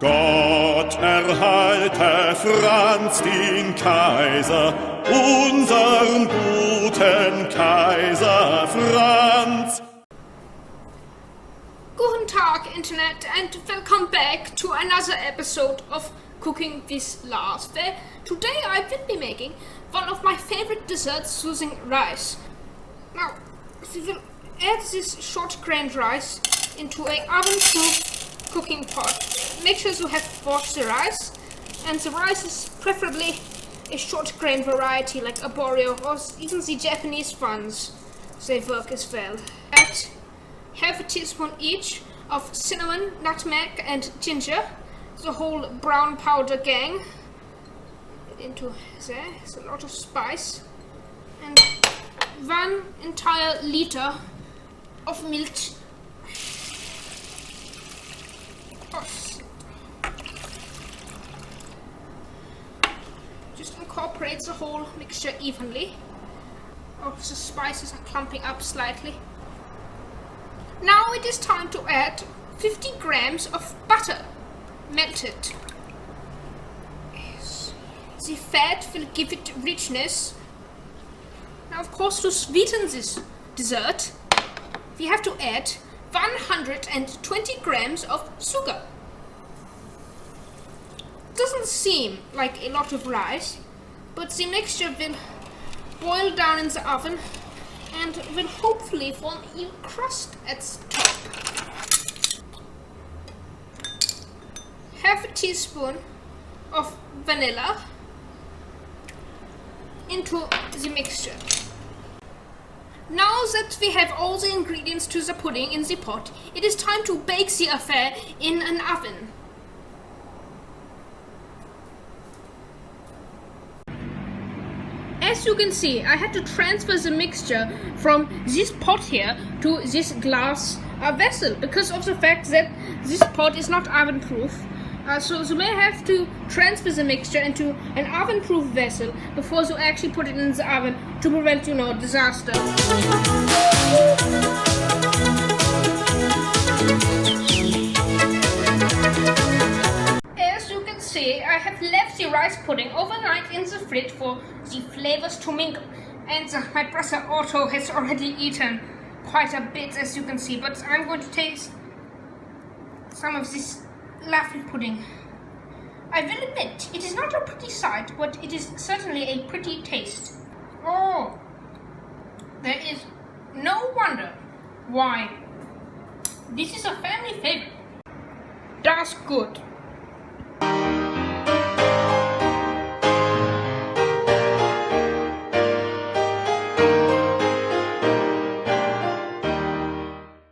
Gott erhalte Franz den Kaiser, unseren guten Kaiser Franz. Guten Tag, Internet, and welcome back to another episode of Cooking with Lars. Today I will be making one of my favorite desserts using rice. Now, we will add this short-grained rice into an oven-proof cooking pot. Make sure you have washed the rice, and the rice is preferably a short-grain variety like arborio or even the Japanese ones. They work as well. Add half a teaspoon each of cinnamon, nutmeg and ginger, the whole brown powder gang into there. It's a lot of spice. And 1 entire liter of milk. Just incorporate the whole mixture evenly. Oh, the spices are clumping up slightly. Now it is time to add 50 grams of butter, melted. Yes. The fat will give it richness. Now, of course, to sweeten this dessert, we have to add 120 grams of sugar. Doesn't seem like a lot of rice, but the mixture will boil down in the oven and will hopefully form a crust at the top. Half a teaspoon of vanilla into the mixture. Now that we have all the ingredients to the pudding in the pot, it is time to bake the affair in an oven. As you can see, I had to transfer the mixture from this pot here to this glass vessel because of the fact that this pot is not oven proof. So you may have to transfer the mixture into an oven proof vessel before you actually put it in the oven to prevent, disaster. As you can see, I have left the rice pudding overnight in the fridge for the flavors to mingle. And my brother Otto has already eaten quite a bit, as you can see. But I'm going to taste some of this lovely pudding. I will admit, it is not a pretty sight, but it is certainly a pretty taste. Oh, there is no wonder why this is a family favorite. That's good.